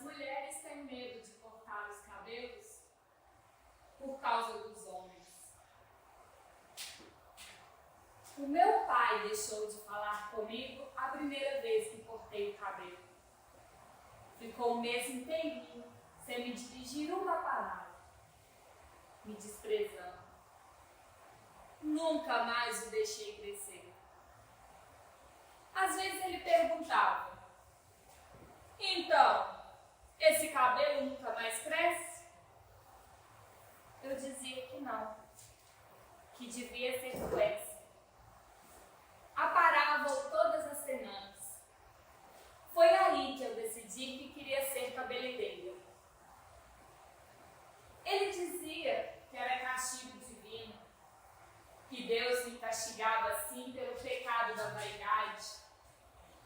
mulheres têm medo de cortar os cabelos por causa dos homens. O meu pai deixou de falar comigo a primeira vez que cortei o cabelo. Ficou um mês inteirinho sem me dirigir uma palavra, me desprezando. Nunca mais o deixei crescer. Às vezes ele perguntava: então, esse cabelo nunca mais cresce? Eu dizia que não, que devia ser doença. Aparava-o todas as semanas. Foi aí que eu decidi que queria ser cabeleireira. Ele dizia que era castigo divino, que Deus me castigava assim pelo pecado da vaidade,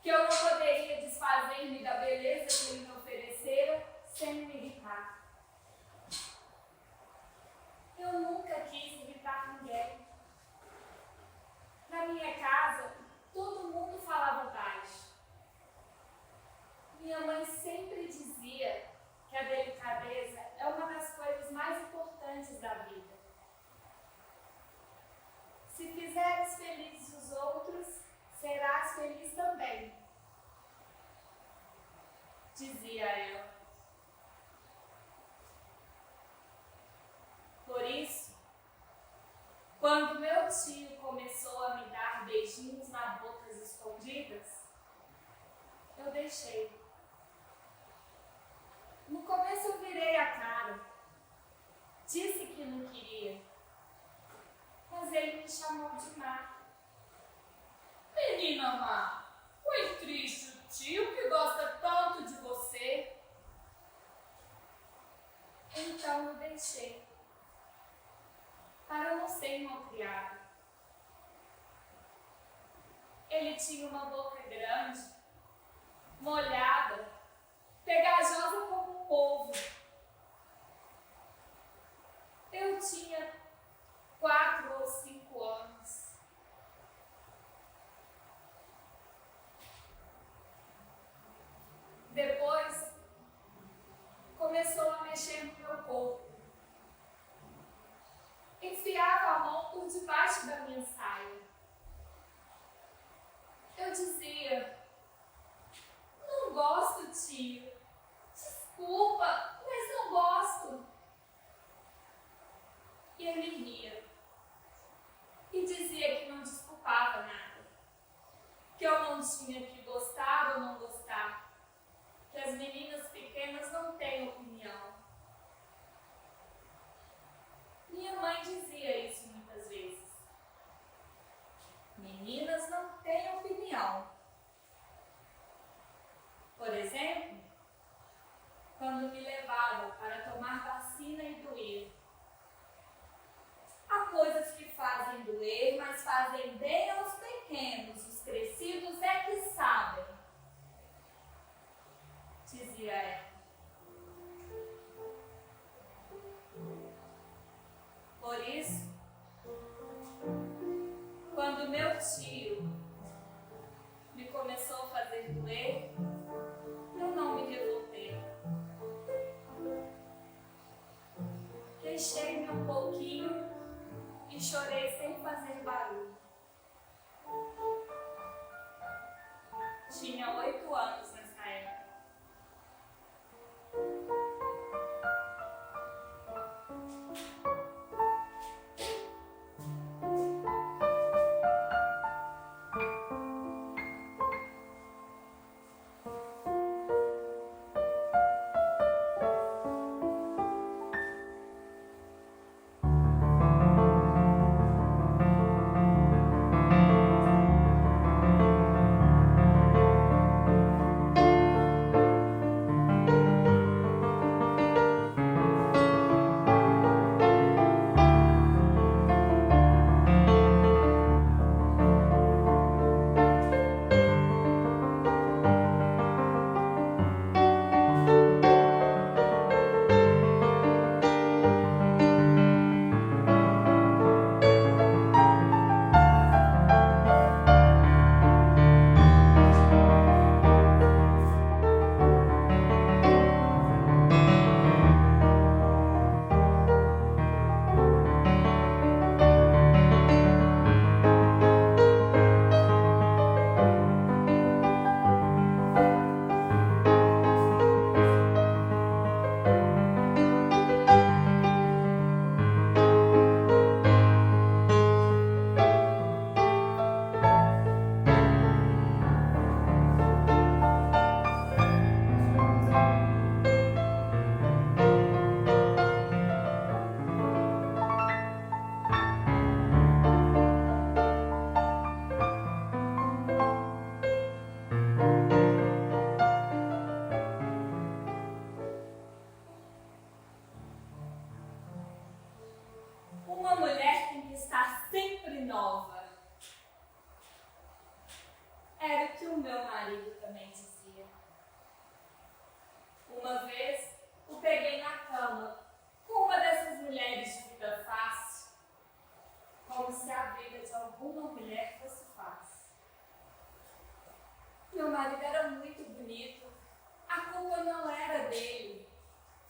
que eu não poderia desfazer-me da beleza que ele me oferecera sem me irritar. Eu nunca quis irritar ninguém. Na minha casa, todo mundo falava baixo. Minha mãe sempre dizia que a delicadeza é uma das coisas mais importantes da vida. Se fizeres felizes os outros, serás feliz também, dizia ela. Por isso, quando meu tio começou a me dar beijinhos nas bocas escondidas, eu deixei. No começo eu virei a cara, disse que não queria, mas ele me chamou de má. Menina má, foi triste o tio que gosta tanto de você. Então eu deixei, para não ser malcriada. Ele tinha uma boca grande, molhada, pegajosa como um polvo. Eu tinha 4 ou 5 anos. Depois, começou a mexer no meu corpo. Enfiava a mão por debaixo da minha saia. Eu dizia: não gosto, tio. Desculpa, mas não gosto. E ele ria. E dizia que não desculpava nada. Que eu não tinha que gostar ou não gostar. Que as meninas pequenas não têm opinião. Minha mãe dizia isso muitas vezes. Meninas não têm opinião. Por exemplo, quando me levavam para tomar vacina e doer. Há coisas que fazem doer, mas fazem bem aos pequenos. Os crescidos é que sabem, dizia ela. Por isso, quando meu tio me começou a fazer doer, eu não me revoltei. Deixei-me um pouquinho e chorei sem fazer barulho. Tinha 8 anos nessa época.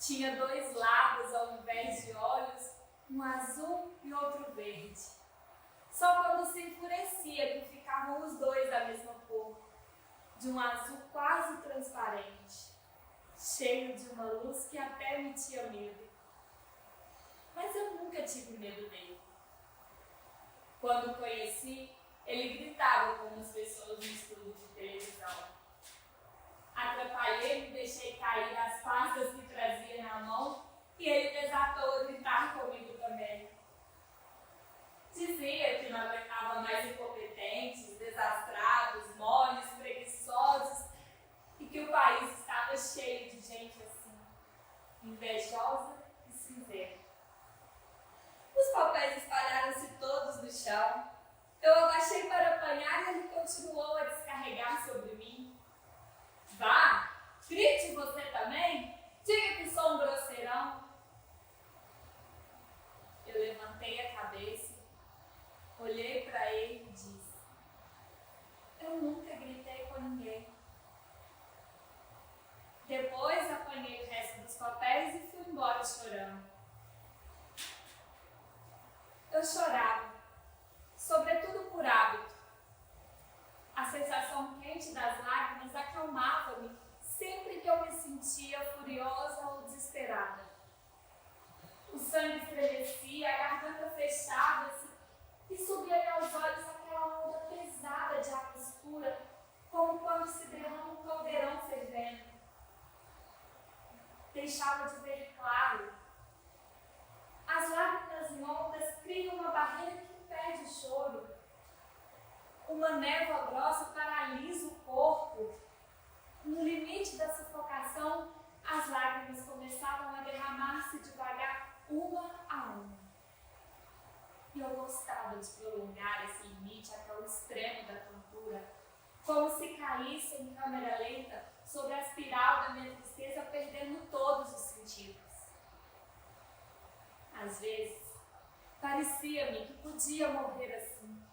Tinha 2 lagos ao invés de olhos, um azul e outro verde. Só quando se enfurecia que ficavam os 2 da mesma cor, de um azul quase transparente, cheio de uma luz que até me tinha medo. Mas eu nunca tive medo dele. Quando o conheci, ele gritava como as pessoas no estúdio de televisão. Atrapalhei e deixei cair as pastas que trazia na mão e ele desatou a gritar comigo também. Dizia que não aguentava mais incompetentes, desastrados, moles, preguiçosos e que o país estava cheio de gente assim, invejosa e cinzenta. Os papéis espalharam-se todos no chão. Eu abaixei para apanhar e ele continuou a descarregar sobre mim. Vá, grite você também, diga que sou um grosseirão. Eu levantei a cabeça, olhei para ele e disse: eu nunca gritei com ninguém. Depois apanhei o resto dos papéis e fui embora chorando. Eu chorava, sobretudo por hábito. A sensação quente das lágrimas acalmava-me sempre que eu me sentia furiosa ou desesperada. O sangue estremecia, a garganta fechava-se e subia aos olhos aquela onda pesada de água escura, como quando se derrama um caldeirão fervendo. Deixava de ver claro. As lágrimas em ondas criam uma barreira que impede o choro. Uma névoa grossa paralisa o corpo. No limite da sufocação, as lágrimas começavam a derramar-se devagar, uma a uma. E eu gostava de prolongar esse limite até o extremo da tontura, como se caísse em câmera lenta sobre a espiral da minha tristeza, perdendo todos os sentidos. Às vezes, parecia-me que podia morrer assim,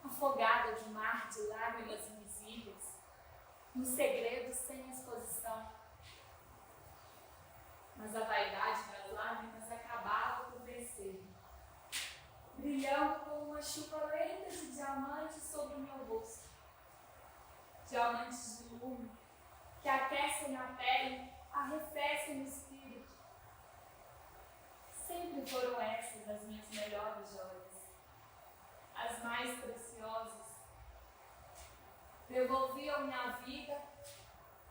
afogada de um mar de lágrimas invisíveis, no segredo sem exposição. Mas a vaidade das lágrimas acabava por vencer, brilhando como uma chuva lenta de diamantes sobre o meu rosto. Diamantes de lume que aquecem a pele, arrefecem o espírito. Sempre foram essas as minhas melhores joias, as mais preciosas. Devolviam-me a vida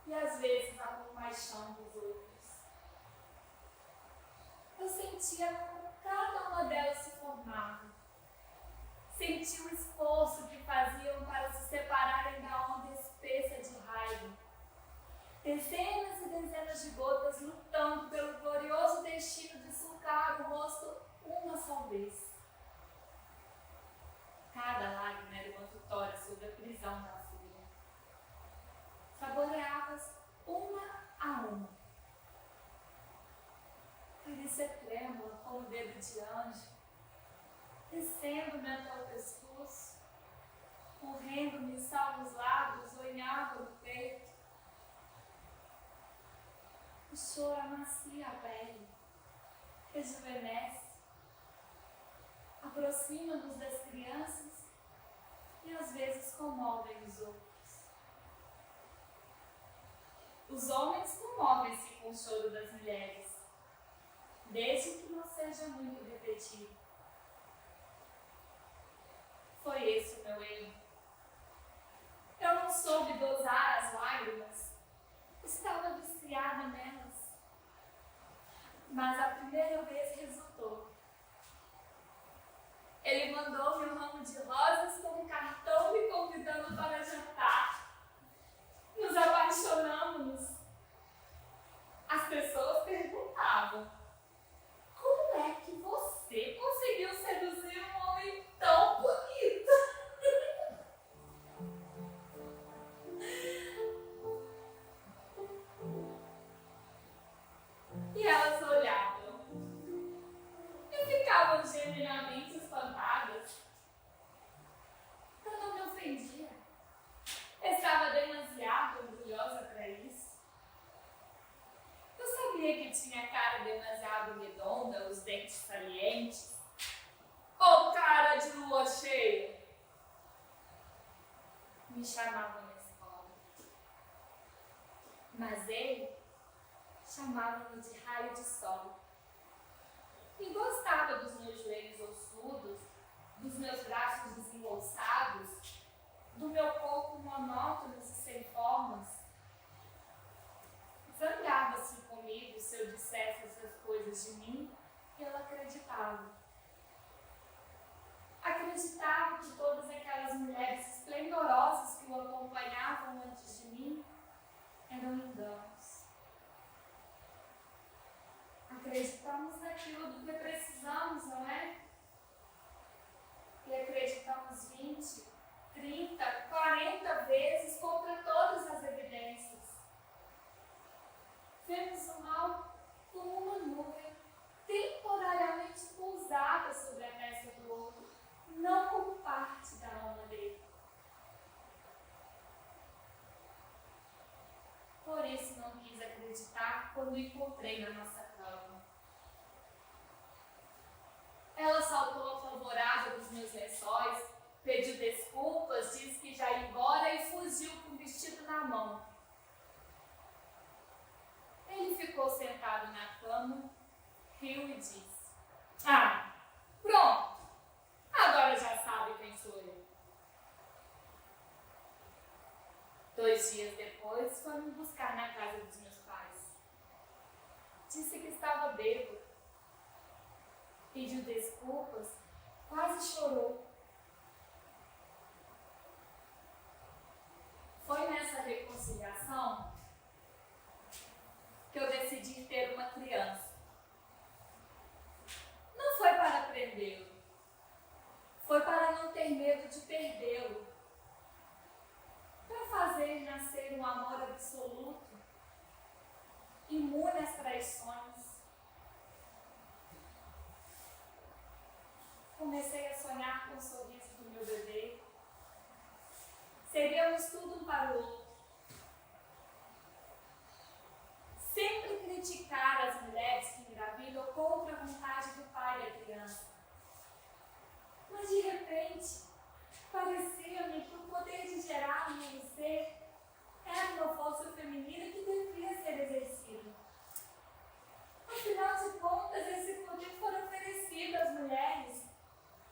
e às vezes a compaixão dos outros. Eu sentia como cada uma delas se formava. Senti o esforço que faziam para se separarem da onda espessa de raiva. Dezenas e dezenas de gotas lutando pelo glorioso destino de sulcar o rosto uma só vez. Cada lágrima era uma vitória sobre a prisão da fúria. Saboreava-as uma a uma. Carícia trêmula como o dedo de anjo, descendo-me até o pescoço, correndo-me sal nos lábios ou em água no peito. O choro amacia a pele, rejuvenesce, aproxima-nos das crianças e às vezes comovem os outros. Os homens comovem-se com o choro das mulheres, desde que não seja muito repetido. Foi esse o meu erro. Eu não soube dosar as lágrimas, estava viciada nelas. Mas a primeira vez resultou. Ele mandou-me um ramo de rosas com um cartão me convidando para jantar. Nos apaixonamos. As pessoas perguntavam: como é que você conseguiu minha cara demasiado redonda, os dentes salientes, ou cara de lua cheia, me chamavam na escola. Mas ele chamava-me de raio de sol. E gostava dos meus joelhos ossudos, dos meus braços desembolsados, do meu corpo monótono e sem formas. Zangava-se comigo se eu dissesse essas coisas de mim, e ela acreditava. Acreditava que todas aquelas mulheres esplendorosas que o acompanhavam antes de mim eram enganos. Acreditamos naquilo do que precisamos, não é? E acreditamos 20, 30, 40 vezes contra todas as evidências. Vemos o mal como uma nuvem temporariamente pousada sobre a testa do outro, não como parte da alma dele. Por isso não quis acreditar quando o encontrei na nossa cama. Ela saltou apavorada dos meus lençóis, pediu desculpas, disse que já ia embora e fugiu com o vestido na mão. Ele ficou sentado na cama, riu e disse: "Ah, pronto, agora já sabe quem sou eu." 2 dias depois, foi me buscar na casa dos meus pais. Disse que estava bêbado. Pediu desculpas, quase chorou. Foi nessa reconciliação que eu decidi ter uma criança. Não foi para prendê-lo, foi para não ter medo de perdê-lo, para fazer nascer um amor absoluto, imune às traições. Comecei a sonhar com o sorriso do meu bebê. Seríamos tudo um para o outro. Sempre criticar as mulheres que engravidam contra a vontade do pai da criança. Mas de repente, parecia-me que o poder de gerar um novo ser era uma força feminina que devia ser exercida. Afinal de contas, esse poder foi oferecido às mulheres.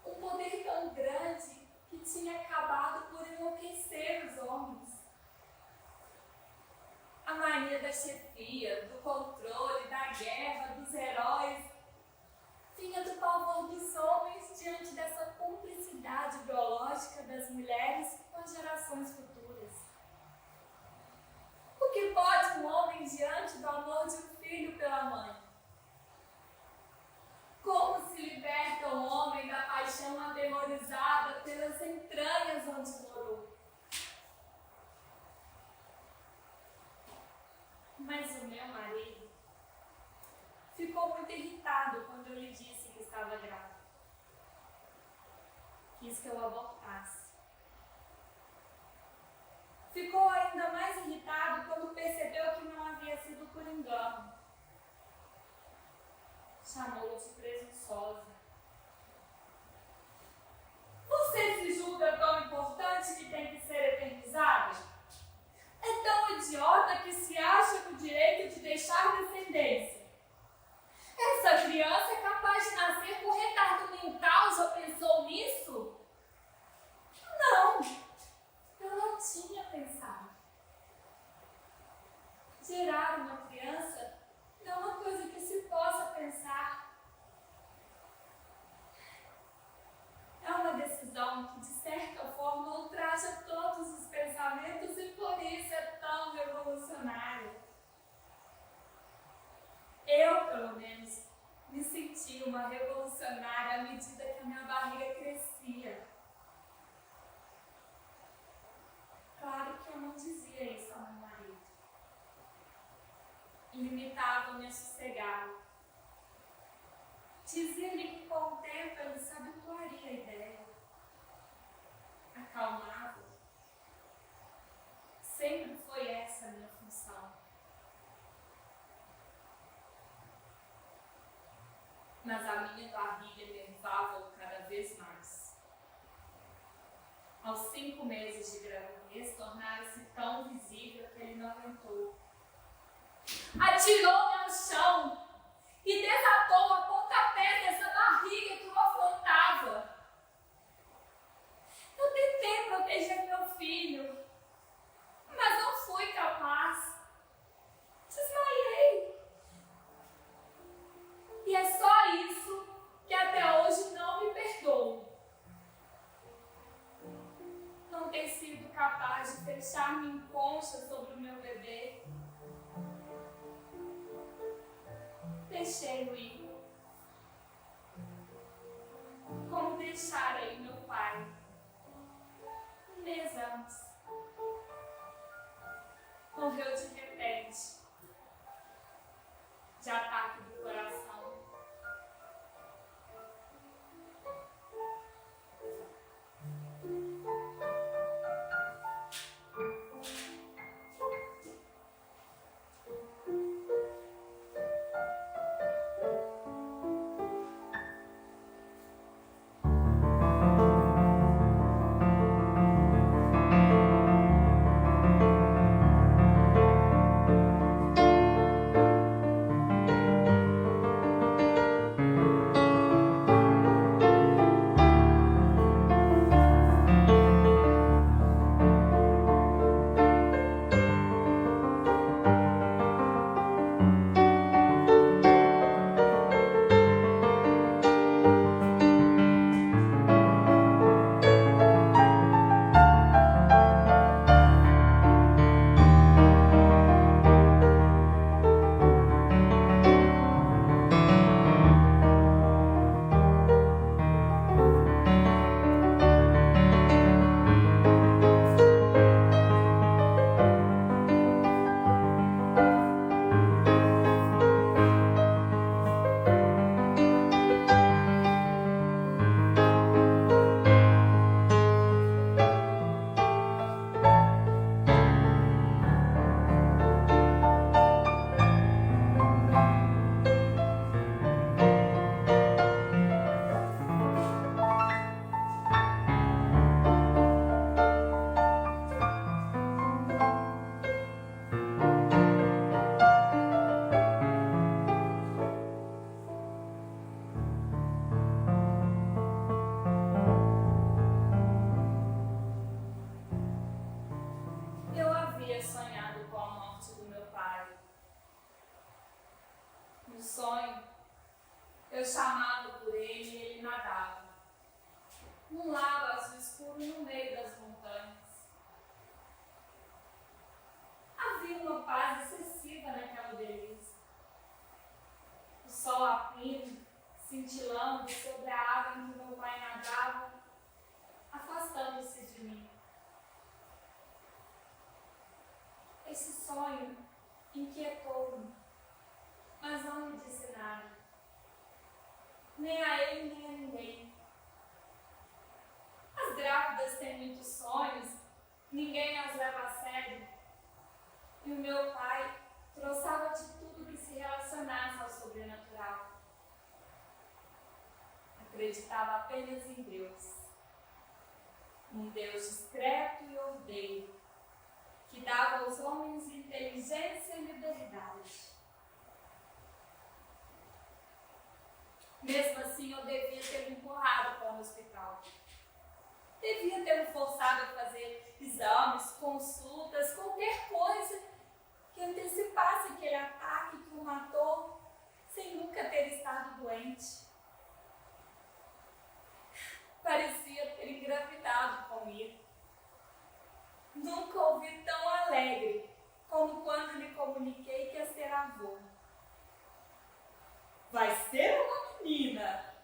Um poder tão grande que tinha acabado por enlouquecer os homens. A mania da chefia, do controle, da guerra, dos heróis, vinha do pavor dos homens diante dessa cumplicidade biológica das mulheres com as gerações futuras. O que pode um homem diante do amor de um filho pela mãe? Como se liberta o homem da paixão aterrorizada pelas entranhas onde morou? Mas o meu marido ficou muito irritado quando eu lhe disse que estava grávida. Quis que eu abortasse. Ficou ainda mais irritado quando percebeu que não havia sido por engano. Chamou-a de presunçosa. Você se julga tão importante que tem que ser eternizada? É tão idiota que se acha com o direito de deixar descendência. Essa criança é capaz de nascer com retardo mental, já pensou nisso? Não, eu não tinha pensado. Gerar uma criança não é uma coisa que se possa pensar. É uma decisão que, de certa forma, ultraja todos os pensamentos e por isso é tão revolucionária. Eu, pelo menos, me senti uma revolucionária à medida que a minha barriga crescia. Claro que eu não dizia isso ao meu marido. Limitava-me a sossegar. Dizia-lhe que com o tempo ele se habituaria à ideia. Acalmava. Sempre foi essa a minha função. mas a minha barriga nervava cada vez mais. Aos 5 meses de gravidez, tornara-se tão visível que ele não aguentou. Atirou-me ao chão e desatou a pontapé dessa barriga que o afrontava. Eu tentei proteger meu filho, mas não fui capaz. Desmaiei. E é só isso que até hoje não me perdoo. Não ter sido capaz de fechar-me em concha sobre o meu bebê. Deixei-o ir. Como deixar aí meu pai, um mês antes. Morreu de repente, de ataque do coração. Sonho, eu chamava por ele e ele nadava. Num lago azul escuro no meio das montanhas. Havia uma paz excessiva naquela delícia. O sol a pino, cintilando sobre a água em que meu pai nadava, afastando-se de mim. Esse sonho inquietou-me, mas não me disse nada, nem a ele nem a ninguém. As grávidas têm muitos sonhos, ninguém as leva a sério. E o meu pai troçava de tudo que se relacionasse ao sobrenatural. Acreditava apenas em Deus, um Deus discreto e ordeiro, que dava aos homens inteligência e liberdade. Mesmo assim, eu devia ter me empurrado para o hospital. Devia ter me forçado a fazer exames, consultas, qualquer coisa que antecipasse aquele ataque que o matou sem nunca ter estado doente. Parecia ter engravidado comigo. Nunca ouvi tão alegre como quando lhe comuniquei que ia ser avô. Vai ser uma menina,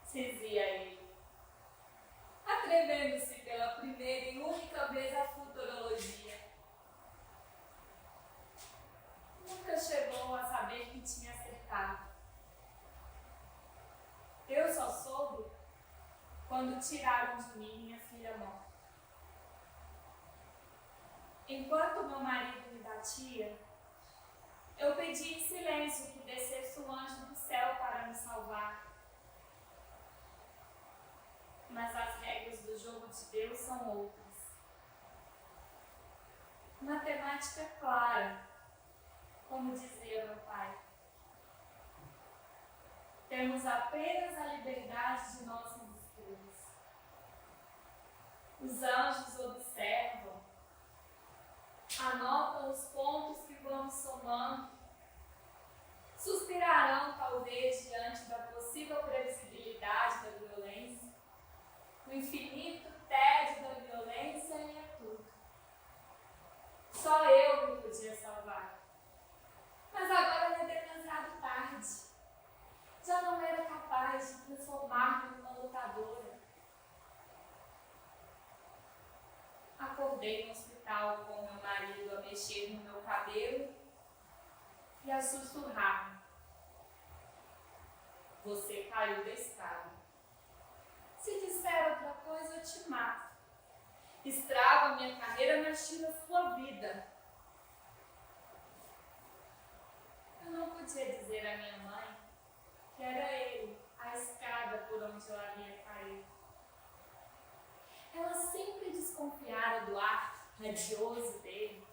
dizia ele, atrevendo-se pela primeira e única vez à futurologia. Nunca chegou a saber que tinha acertado. Eu só soube quando tiraram de mim minha filha morta. Enquanto meu marido me batia, eu pedi em silêncio que descesse o anjo do céu para são outras. Matemática clara, como dizia meu pai. Temos apenas a liberdade de nós nos escolhas. Os anjos observam, anotam os pontos que vamos somando, suspirarão talvez diante da possível previsibilidade da violência, o infinito tédio da violência e é tudo. Só eu me podia salvar. Mas agora é demasiado tarde. Já não era capaz de transformar-me numa lutadora. Acordei no hospital com meu marido a mexer no meu cabelo e a sussurrar: você caiu da escada. Se disser outra coisa, eu te mato. Estrago a minha carreira, mas tiro a sua vida. Eu não podia dizer à minha mãe que era ele, a escada por onde eu havia caído. Ela sempre desconfiara do ar radioso dele,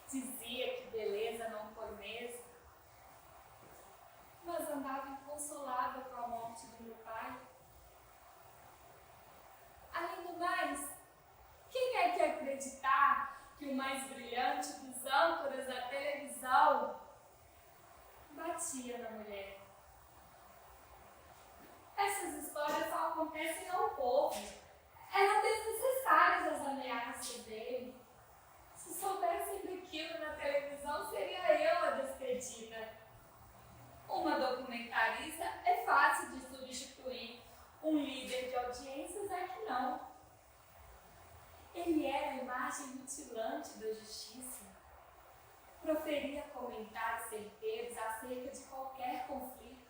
dizia que beleza não foi mesmo, mas andava inconsolável com a morte do meu pai. Além do mais, quem é que acreditar que o mais brilhante dos âncoras da televisão batia na mulher? Essas histórias só acontecem ao povo. Eram desnecessárias as ameaças dele. Se soubessem daquilo na televisão, seria eu a despedida. Uma documentarista é fácil de substituir. Um líder de audiências é que não. Ele era a imagem mutilante da justiça. Proferia comentários certeiros acerca de qualquer conflito.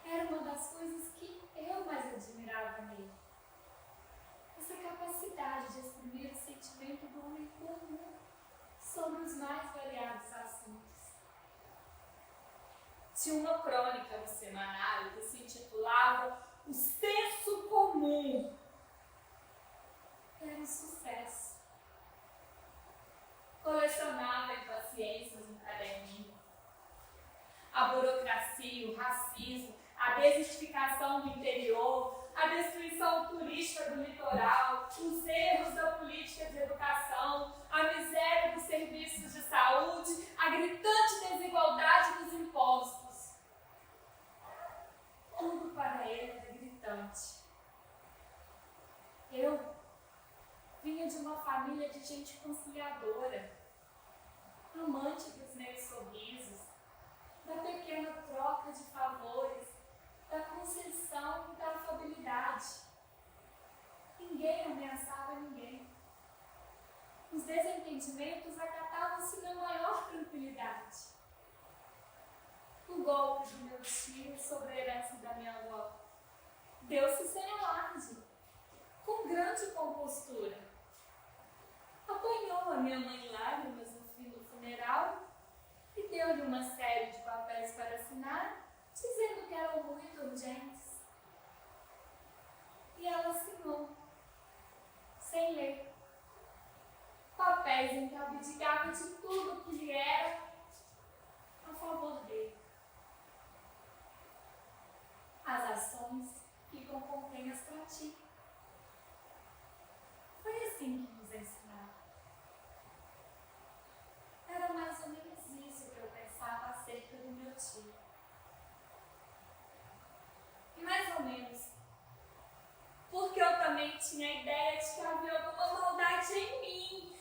Era uma das coisas que eu mais admirava nele. Essa capacidade de exprimir o sentimento do homem comum sobre os mais variados assuntos. Tinha uma crônica no semanário que se intitulava O Senso Comum. Era um sucesso. Colecionava impaciências no caderninho. A burocracia, o racismo, a desertificação do interior, a destruição turística do litoral, os erros da política de educação, a miséria dos serviços de saúde, a gritante desigualdade dos impostos. Tudo para ele era gritante. Eu vinha de uma família de gente conciliadora, amante dos meus sorrisos, da pequena troca de favores, da concessão e da afabilidade. Ninguém ameaçava ninguém. Os desentendimentos acatavam-se na maior tranquilidade. O golpe do meu tio sobre a herança da minha avó deu-se sem alarde, com grande compostura. Apanhou a minha mãe em lágrimas no fim do funeral e deu-lhe uma série de papéis para assinar, dizendo que eram muito urgentes. E ela assinou, sem ler. Papéis em que abdicava de tudo que lhe era a favor dele. As ações ficam com quem as pratica. Foi assim que nos ensinaram. Era mais ou menos isso que eu pensava acerca do meu tio. E mais ou menos porque eu também tinha a ideia de que havia alguma maldade em mim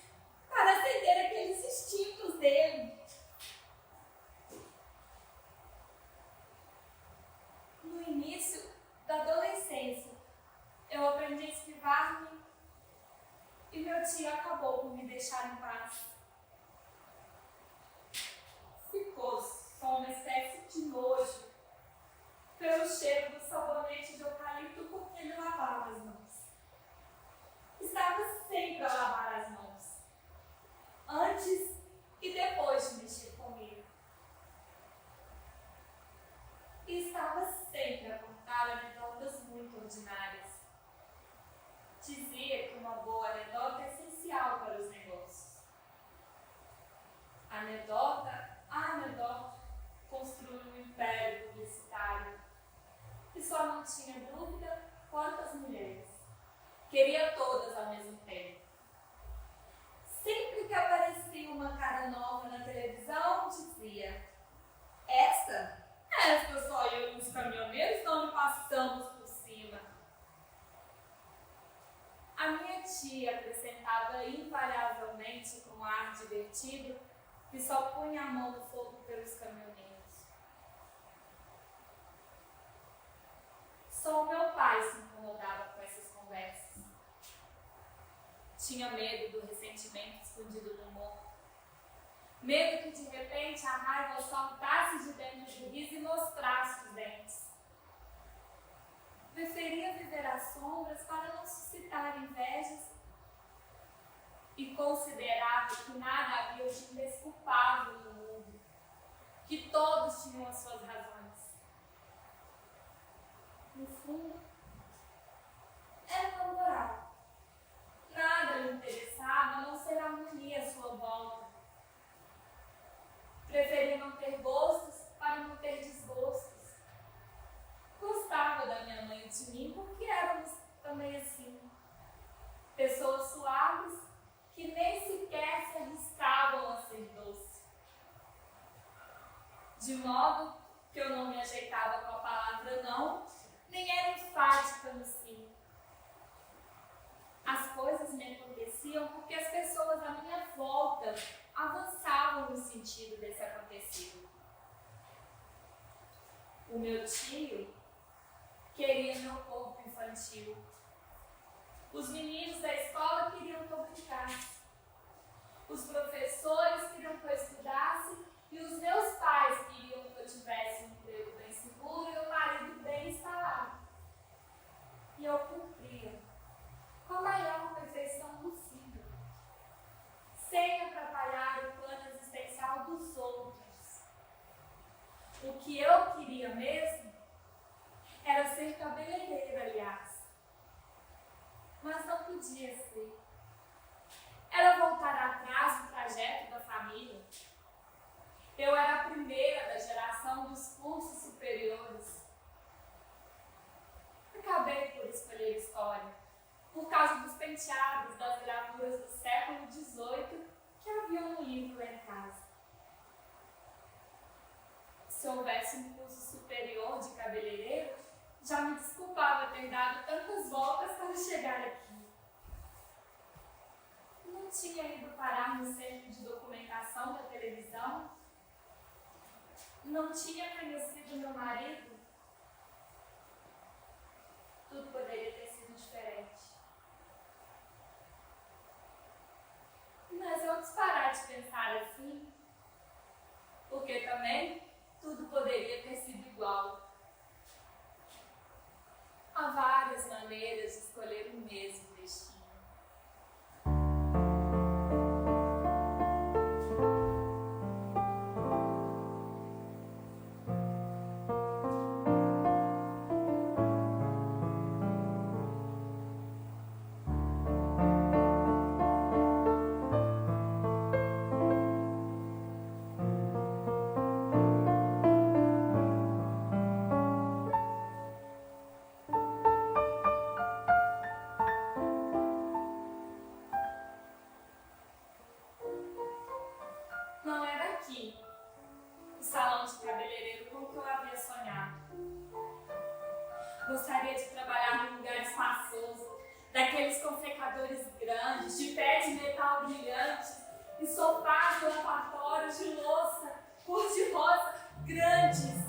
para acender aqueles instintos dele. No início da adolescência, eu aprendi a esquivar-me e meu tio acabou por me deixar em paz. Ficou só uma espécie de nojo pelo cheiro do sabonete de eucalipto com que ele lavava as mãos. Estava sempre a lavar as mãos, antes e depois de mexer comigo. E estava sempre a cortar anedotas muito ordinárias. Dizia não tinha dúvida quantas mulheres. Queria todas ao mesmo tempo. Sempre que aparecia uma cara nova na televisão, dizia: esta só eu e os caminhoneiros não lhe passamos por cima. A minha tia acrescentava invariavelmente com um ar divertido que só punha a mão no fogo pelos caminhoneiros. Só o meu pai se incomodava com essas conversas. Tinha medo do ressentimento escondido no humor. Medo que de repente a raiva saltasse de dentro do riso e mostrasse os dentes. Preferia viver às sombras para não suscitar invejas e considerava que nada havia de indesculpável no mundo, que todos tinham as suas razões. No fundo, era uma moral. Nada lhe interessava a não ser a harmonia à sua volta. Preferia não ter gostos para não ter desgostos. Gostava da minha mãe e de mim porque éramos também assim. Pessoas suaves que nem sequer se arriscavam a ser doce. De modo que eu não me ajeitava com a palavra não, nem era enfática no sim. As coisas me aconteciam porque as pessoas à minha volta avançavam no sentido desse acontecido. O meu tio queria meu corpo infantil. Os meninos da escola queriam que eu brincasse. Os professores queriam que eu estudasse e os meus pais queriam que eu tivesse um emprego bem seguro e um marido bem instalado. E eu cumpria com a maior perfeição possível, sem atrapalhar o plano existencial dos outros. O que eu queria mesmo era ser cabeleireira, aliás. Mas não podia ser. Era voltar atrás do trajeto da família. Eu era a primeira da geração dos cursos superiores. Acabei por escolher história, por causa dos penteados das gravuras do século XVIII que haviam no livro lá em casa. Se houvesse um curso superior de cabeleireiro, já me desculpava ter dado tantas voltas para chegar aqui. Não tinha ido parar no centro de documentação da televisão. Não tinha conhecido meu marido. Tudo poderia ter sido diferente. Mas vamos parar de pensar assim, porque também tudo poderia ter sido igual. Há várias maneiras de escolher o mesmo destino. Não era aqui, o salão de cabeleireiro com que eu havia sonhado. Gostaria de trabalhar num lugar espaçoso, daqueles com secadores grandes, de pé de metal brilhante e sofás lavatórios de louça cor-de-rosa grandes.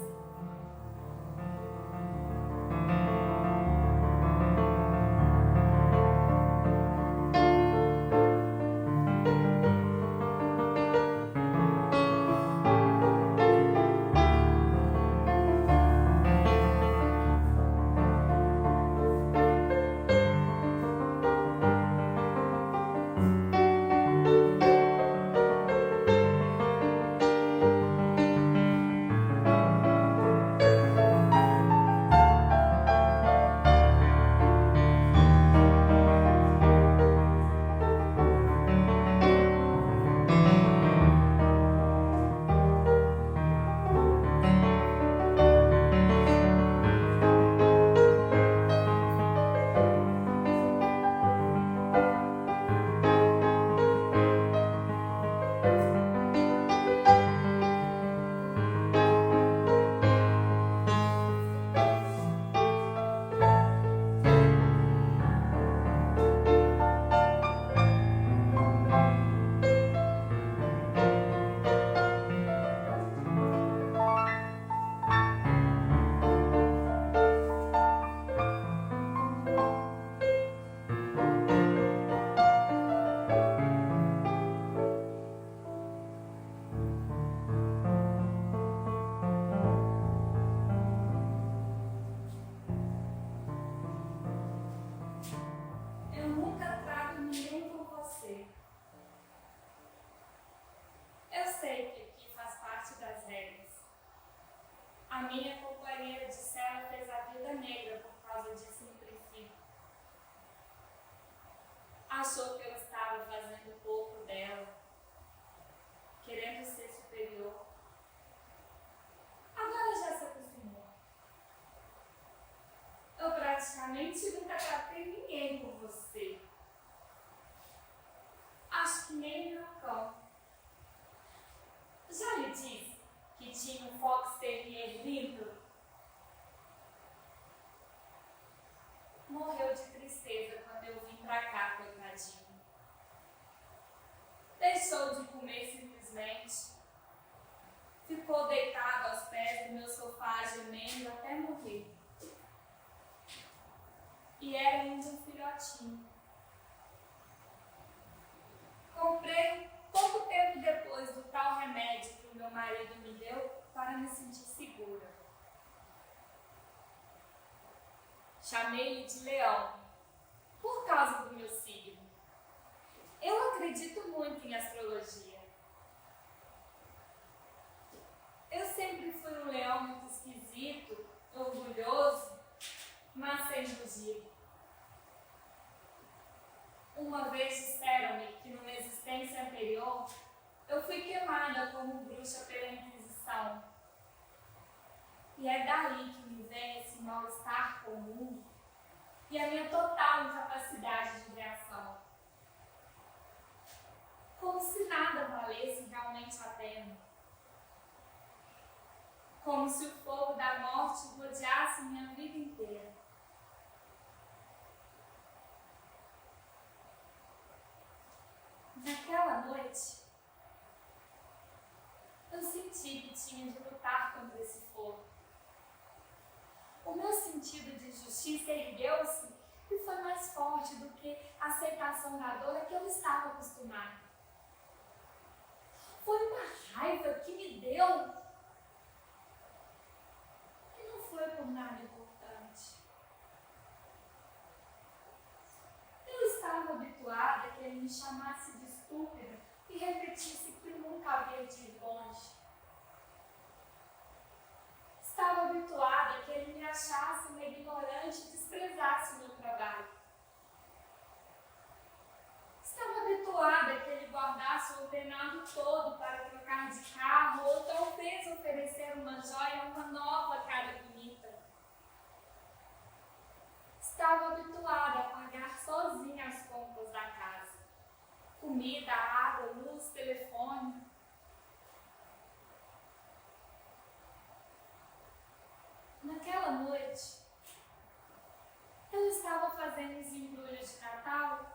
A minha companheira de cela fez a vida negra por causa disso no princípio. Achou que eu estava fazendo pouco dela, querendo ser superior. Agora já se acostumou. Eu praticamente nunca tratei ninguém por você. Acho que nem meu cão. Já lhe disse que tinha um Fox Terrier lindo? Morreu de tristeza quando eu vim pra cá, coitadinho. Deixou de comer simplesmente. Ficou deitado aos pés do meu sofá, gemendo até morrer. E era ainda um filhotinho. Comprei pouco tempo depois do tal remédio que o meu marido me deu para me sentir segura. Chamei-lhe de Leão, por causa do meu signo. Eu acredito muito em astrologia. Eu sempre fui um leão muito esquisito, orgulhoso, mas sem fugir. Uma vez disseram-me que numa existência anterior eu fui queimada como bruxa pela Inquisição. E é daí que me vem esse mal-estar comum e a minha total incapacidade de reação. Como se nada valesse realmente a pena. Como se o fogo da morte rodeasse minha vida inteira. Naquela noite, eu senti que tinha de lutar contra esse fogo. O meu sentido de justiça ergueu-se e foi mais forte do que a aceitação da dor a que eu estava acostumada. Foi uma raiva que me deu e não foi por nada importante. Eu estava habituada a que ele me chamasse de estúpida e repetisse que nunca havia de ir longe. Estava habituada a que ele me achasse uma ignorante e desprezasse o meu trabalho. Estava habituada a que ele guardasse o ordenado todo para trocar de carro ou talvez oferecer uma joia, uma nova cara bonita. Estava habituada a pagar sozinha as contas da casa. Comida, água, luz, telefone. Naquela noite, eu estava fazendo os embrulhos de Natal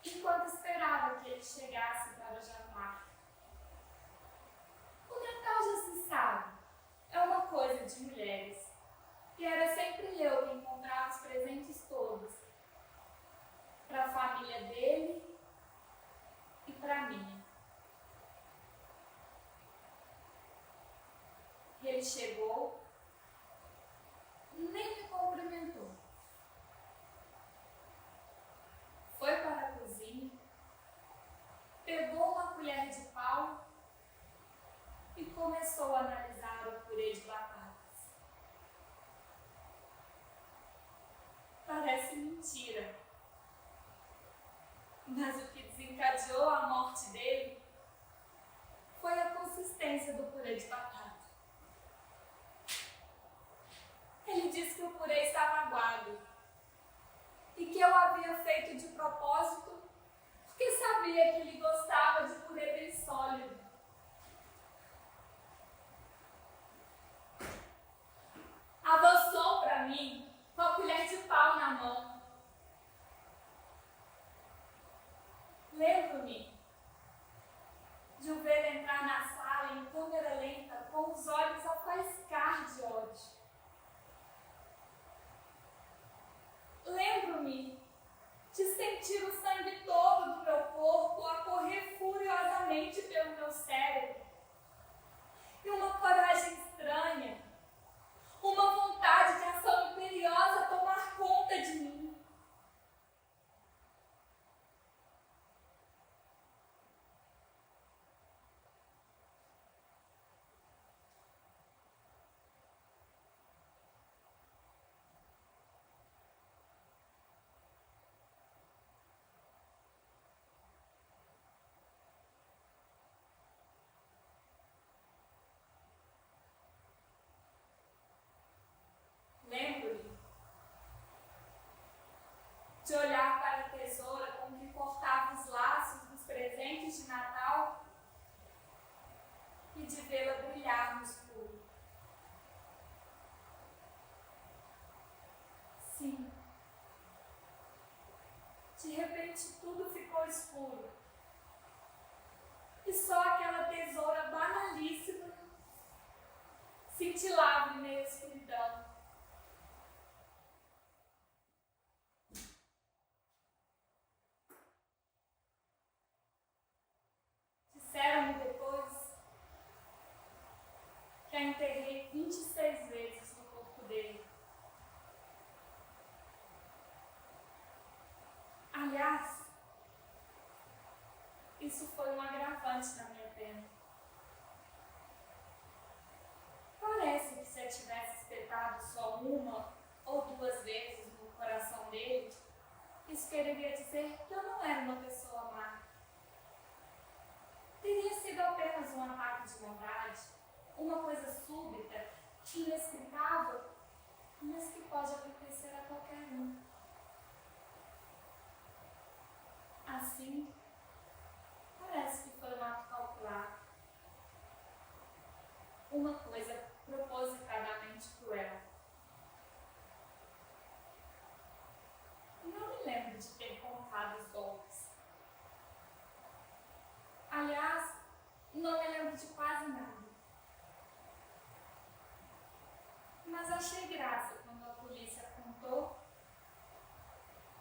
enquanto esperava que ele chegasse para o jantar. O Natal já se sabe, é uma coisa de mulheres. E era sempre eu quem comprava os presentes todos, para a família dele e para mim. Ele chegou, nem me cumprimentou. Foi para a cozinha, pegou uma colher de pau e começou a analisar o purê de batatas. Parece mentira, mas o que desencadeou a morte dele foi a consistência do purê de batata. Ele disse que o purê estava aguado e que eu havia feito de propósito porque sabia que ele gostava de purê bem sólido. Avançou para mim com a colher de pau na mão. Lembro-me escuro. E só aquela tesoura banalíssima cintilava em meio à escuridão. Disseram-me depois que a enterrei 26 vezes no corpo dele. Aliás, isso foi um agravante na minha pena. Parece que se eu tivesse espetado só uma ou duas vezes no coração dele, isso quereria dizer que eu não era uma pessoa má. Teria sido apenas um ataque de maldade, uma coisa súbita, inexplicável, mas que pode acontecer a qualquer um. Assim, parece que foi um ato calculado. Uma coisa propositadamente cruel. Não me lembro de ter contado os golpes. Aliás, não me lembro de quase nada. Mas achei graça quando a polícia contou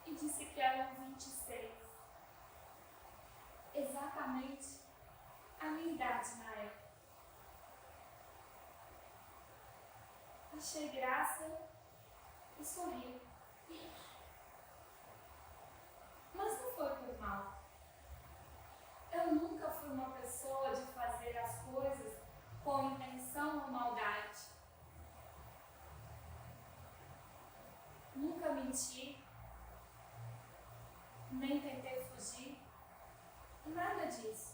e disse que eram 26. Exatamente a minha idade na época. Achei graça e sorri. Mas não foi por mal. Eu nunca fui uma pessoa de fazer as coisas com intenção ou maldade. Nunca menti, nem tentei fugir, nada disso.